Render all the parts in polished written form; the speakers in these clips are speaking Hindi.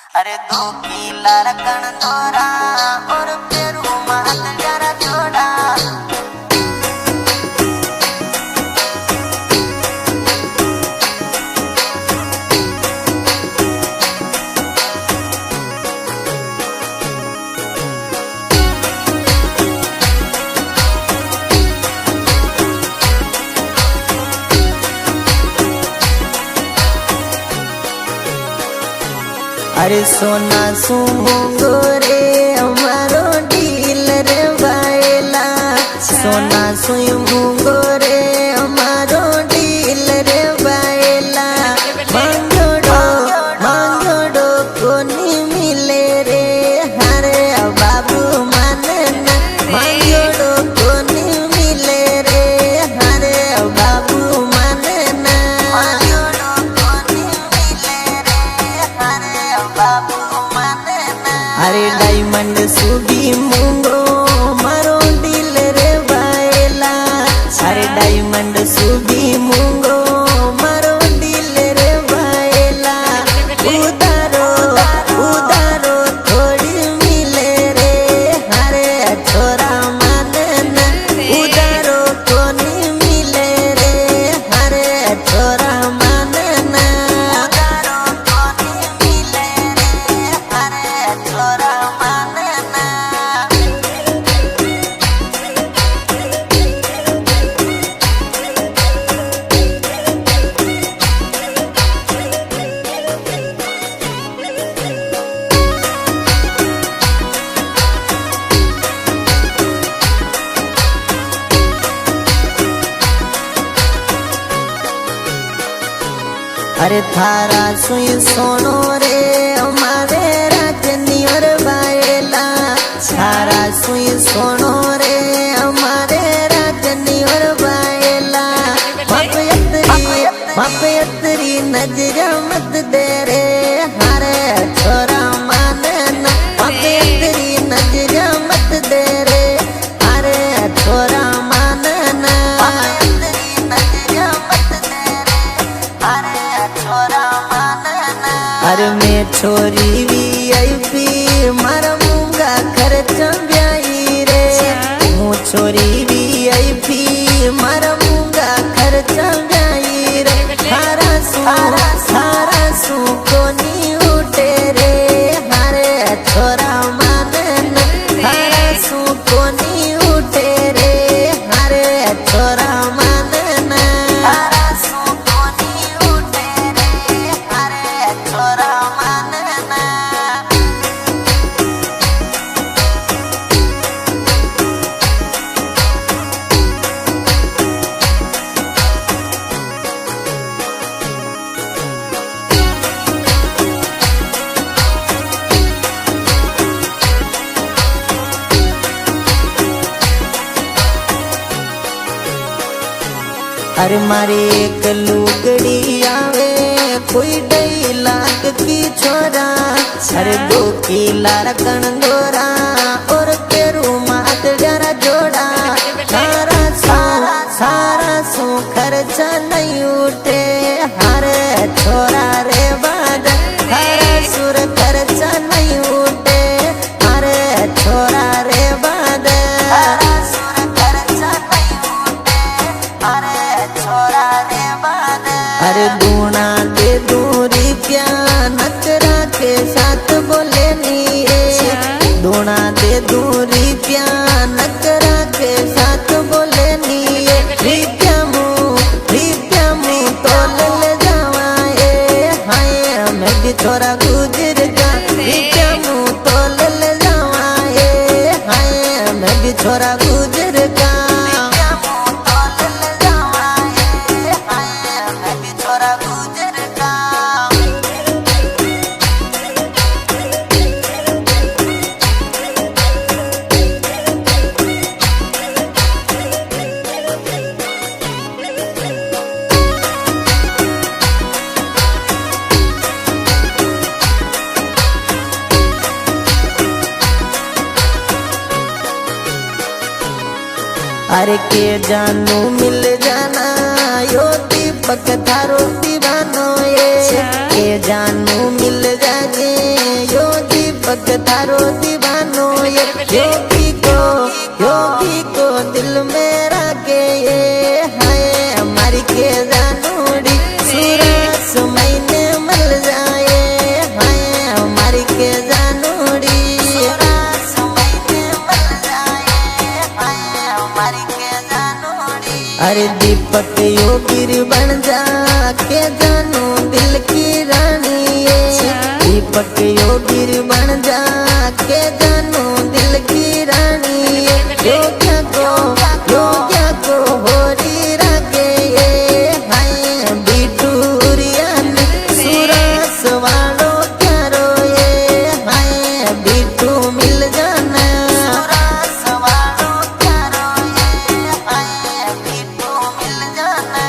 अरे दो किला रकन तोरा और पेरू महत जरा जोड़ा। अरे सोना सुमोंगो रे हमारो डील रे बायला, सोना सुमोंगो रे हमारो डील रे बायला। मांगोड़ो कोनी मिले रे हरे बाबू मानना, मांगोड़ो कोनी मिले रे हरे बाबू मानना। अरे डायमंड सुबी मुंगो मारो दिल रे बायला, अरे डायमंड सुबी मुंगो मारो दिल रे बायला। उधारो उधारो थोड़ी मिले रे हरे छोरा मानना, उधारो कोनी मिले रे हरे छोरा मानना। उधारो कोनी मिले रे हरे छोरा मानना। अरे थारा सुई सोनो रे हमारे राजनी और बायला, थारा सुई सोनो रे हमारे राजनी और बायला। मापयतरी नजर मत दे रे हरे छोरा मानना, मापयतरी नजर मत दे रे हरे छोरा मानना। अरे मैं छोरी VIP मारा मूंगा खर्च ब्याई रे, मु छोरी VIP मारा मूंगा खर्च ब्याई रे। सारा सू कोनी उठे रे हरे छोरा मानना, सारा सू कोनी उठे रे हरे छोरा मानना। सारा सू कोनी उठे रे हरे छोरा मानना। अरे मारे एक लुगड़ी आवे कोई 2 लाख की छोरा, अरे 2 किला रकन गोरा और तेरू मात जरा जोड़ा। सारा सू खर्चा नहीं उठे हरे छोरा रे बाद, हरे सुर खर्चा नहीं उठे हरे छोरा रे बाद। अरे दूना दे दूरी प्या नकरा के साथ बोले नीरे, दूना दे दूरी प्या नकरा के साथ बोले नीरे। रिप्या मु तो ले जावाए हाय मैं भी छोरा गुजर जा, रिप्या मु तो ले जावाए हाय मैं भी छोरा गुजर जा। अरे के जानू मिल जाना यो दीपक थारो दीवानो ये, के जानू मिल जाए दीपक थारो दीवानो ये योगी को दिल में रखे ये हाय हमारी के जानूड़ी सूरज मैंने मिल जाए हाय हमारी के जानूड़ी सूरज मैंने मिल जाए हाय हमारी के जानूड़ी। अरे दीपक योगी बन जा के जानू दिल की रानी ये दीपक योगी बन जा के जानू दिल की रानी ये योग्य को होरी रखे ये हाय बिटूरिया सूरस वालो क्यारो ये हाय बिटू मिल जाना सूरस वालो क्यारो ये हाय बिटू मिल जाना।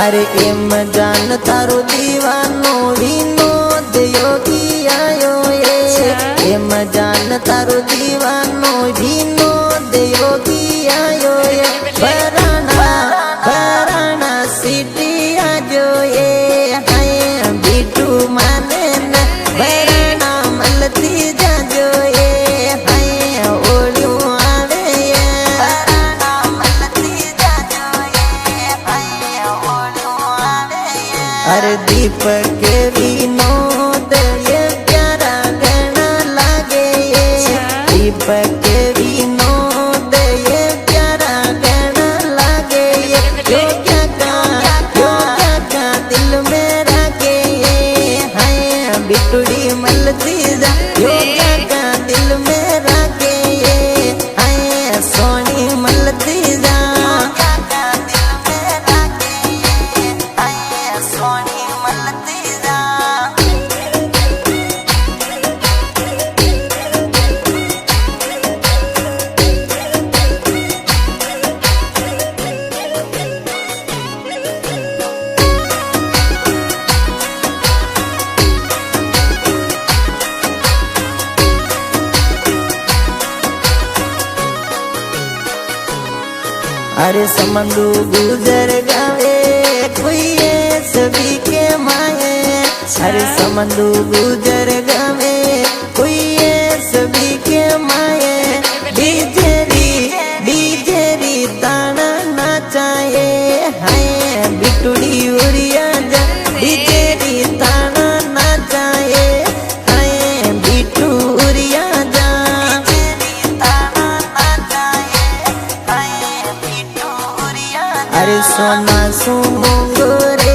अरे एम जान थारो दीवानो विनोद योगी आयो ये एम जान थारो दीवानो विनोद योगी आयो ये बराना सिटी आजो ये हाय बिटू माने न बराना मलती जाजो ये हाय ओलियो आवे ये बराना मलती जाजो ये हाय ओलियो आवे ये। अरे दीपक विनोद ये प्यारा गणा लागे ये दीपक विनोद ये प्यारा गणा लागे ये योग्य का दिल में रखे ये हाय बिटुड़ी मलती जा योग्य का दिल में रखे ये हाय सोनी मलती जा दिल में रखे ये हाय सोनी मलती जा। अरे समंदू गुजर गावे कोई सभी के माए अरे समंदू गुजर गावे कोई सभी के माए डीजेरी ताना नाचाए हाय बिटुड़ी उड़िया जा डीजेरी ताना नाचाए हाय बिटू उड़िया जा अरे सोना सुमोंगोरे